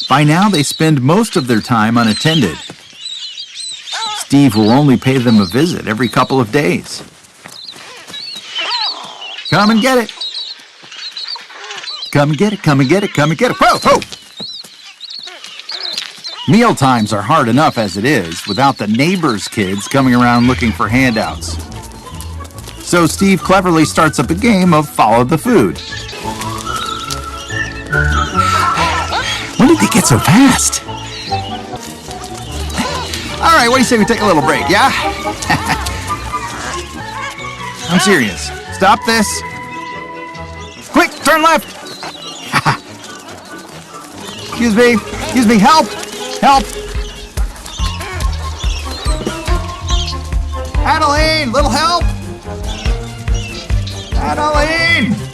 By now, they spend most of their time unattended. Steve will only pay them a visit every couple of days. Come and get it. Come and get it, come and get it, come and get it. Whoa, whoa! Meal times are hard enough as it is, without the neighbors' kids coming around looking for handouts. So Steve cleverly starts up a game of follow the food. When did they get so fast? All right, what do you say we take a little break, yeah? I'm serious. Stop this. Quick, turn left. Excuse me, help, help. Adeline, little help. Adeline.